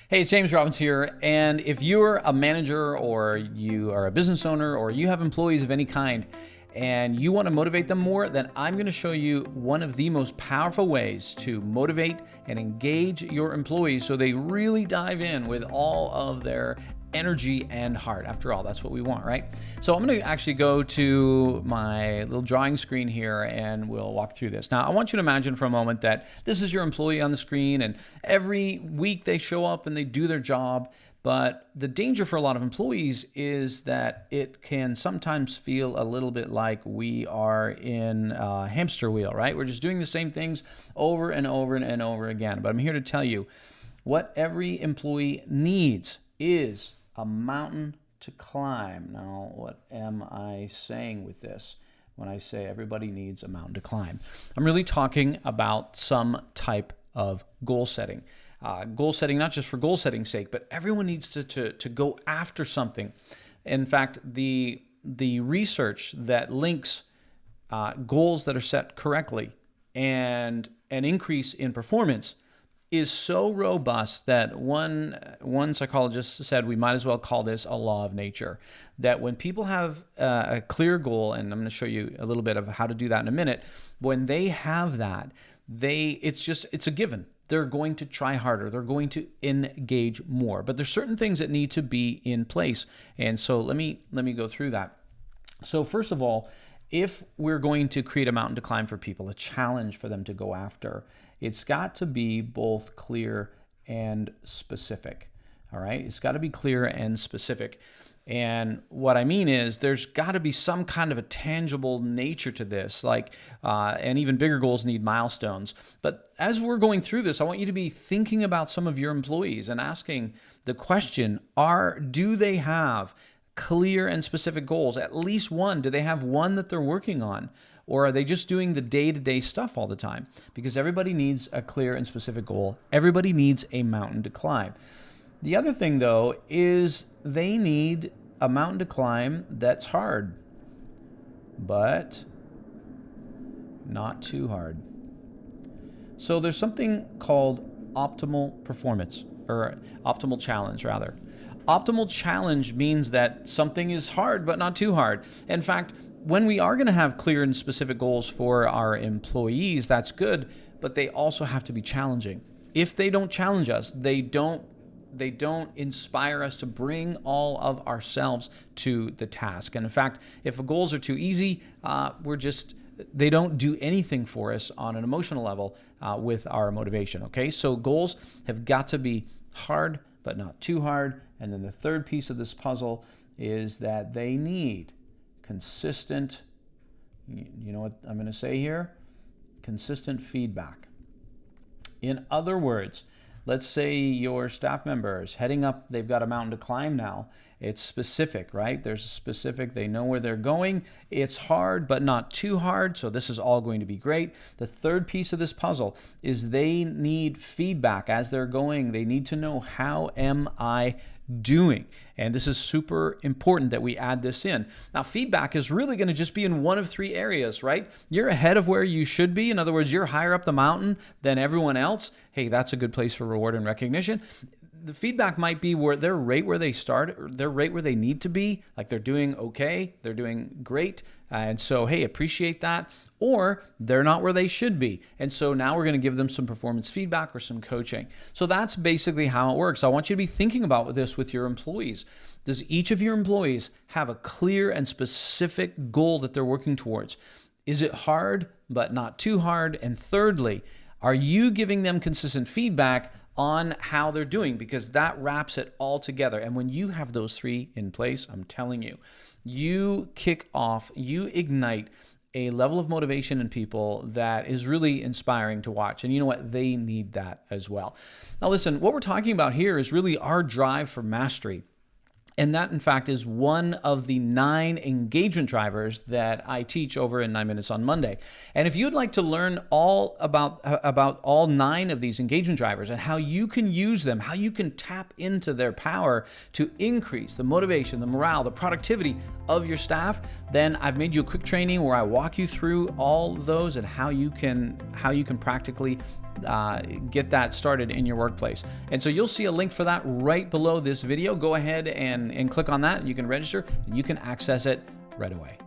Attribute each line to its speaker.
Speaker 1: Hey, it's James Robbins here, and if you're a manager or you are a business owner or you have employees of any kind and you want to motivate them more, then I'm going to show you one of the most powerful ways to motivate and engage your employees so they really dive in with all of their energy and heart. After all, that's what we want, right? So I'm going to actually go to my little drawing screen here and we'll walk through this. Now, I want you to imagine for a moment that this is your employee on the screen and every week they show up and they do their job. But the danger for a lot of employees is that it can sometimes feel a little bit like we are in a hamster wheel, right? We're just doing the same things over and over and over again. But I'm here to tell you what every employee needs is a mountain to climb. Now, what am I saying with this when I say everybody needs a mountain to climb? I'm really talking about some type of goal setting. Goal setting, not just for goal setting's sake, but everyone needs to go after something. In fact, the research that links goals that are set correctly and an increase in performance is so robust that one psychologist said we might as well call this a law of nature. That when people have a clear goal, and I'm going to show you a little bit of how to do that in a minute, when they have that, it's a given. They're going to try harder. They're going to engage more. But there's certain things that need to be in place. And so let me go through that. So first of all, if we're going to create a mountain to climb for people, a challenge for them to go after, it's got to be both clear and specific. All right? It's got to be clear and specific. And what I mean is there's got to be some kind of a tangible nature to this, and even bigger goals need milestones. But as we're going through this, I want you to be thinking about some of your employees and asking the question, do they have clear and specific goals? At least one. Do they have one that they're working on? Or are they just doing the day-to-day stuff all the time? Because everybody needs a clear and specific goal. Everybody needs a mountain to climb. The other thing, though, is they need a mountain to climb that's hard, but not too hard. So there's something called optimal performance, or optimal challenge, rather. Optimal challenge means that something is hard, but not too hard. In fact, when we are going to have clear and specific goals for our employees, that's good, but they also have to be challenging. If they don't challenge us, they don't inspire us to bring all of ourselves to the task. And in fact, if the goals are too easy, they don't do anything for us on an emotional level with our motivation, okay? So goals have got to be hard, but not too hard. And then the third piece of this puzzle is that they need consistent, you know what I'm going to say here? Consistent feedback. In other words, let's say your staff members heading up, they've got a mountain to climb now. It's specific, right? There's a specific, they know where they're going. It's hard, but not too hard. So this is all going to be great. The third piece of this puzzle is they need feedback as they're going. They need to know, how am I doing? And this is super important that we add this in. Now, feedback is really going to just be in one of three areas, right? You're ahead of where you should be. In other words, you're higher up the mountain than everyone else. Hey, that's a good place for reward and recognition. The feedback might be where they're right where they start, or they're right where they need to be, like they're doing okay, they're doing great, and so, hey, appreciate that. Or they're not where they should be, and so now we're going to give them some performance feedback or some coaching. So that's basically how it works. I want you to be thinking about this with your employees. Does each of your employees have a clear and specific goal that they're working towards? Is it hard, but not too hard? And thirdly, are you giving them consistent feedback on how they're doing? Because that wraps it all together. And when you have those three in place, I'm telling you, you kick off, you ignite a level of motivation in people that is really inspiring to watch. And you know what? They need that as well. Now listen, what we're talking about here is really our drive for mastery. And that, in fact, is one of the 9 engagement drivers that I teach over in 9 Minutes on Monday. And if you'd like to learn all about all 9 of these engagement drivers and how you can use them, how you can tap into their power to increase the motivation, the morale, the productivity of your staff, then I've made you a quick training where I walk you through all those and how you can practically get that started in your workplace. And so you'll see a link for that right below this video. Go ahead and click on that, and you can register, and you can access it right away.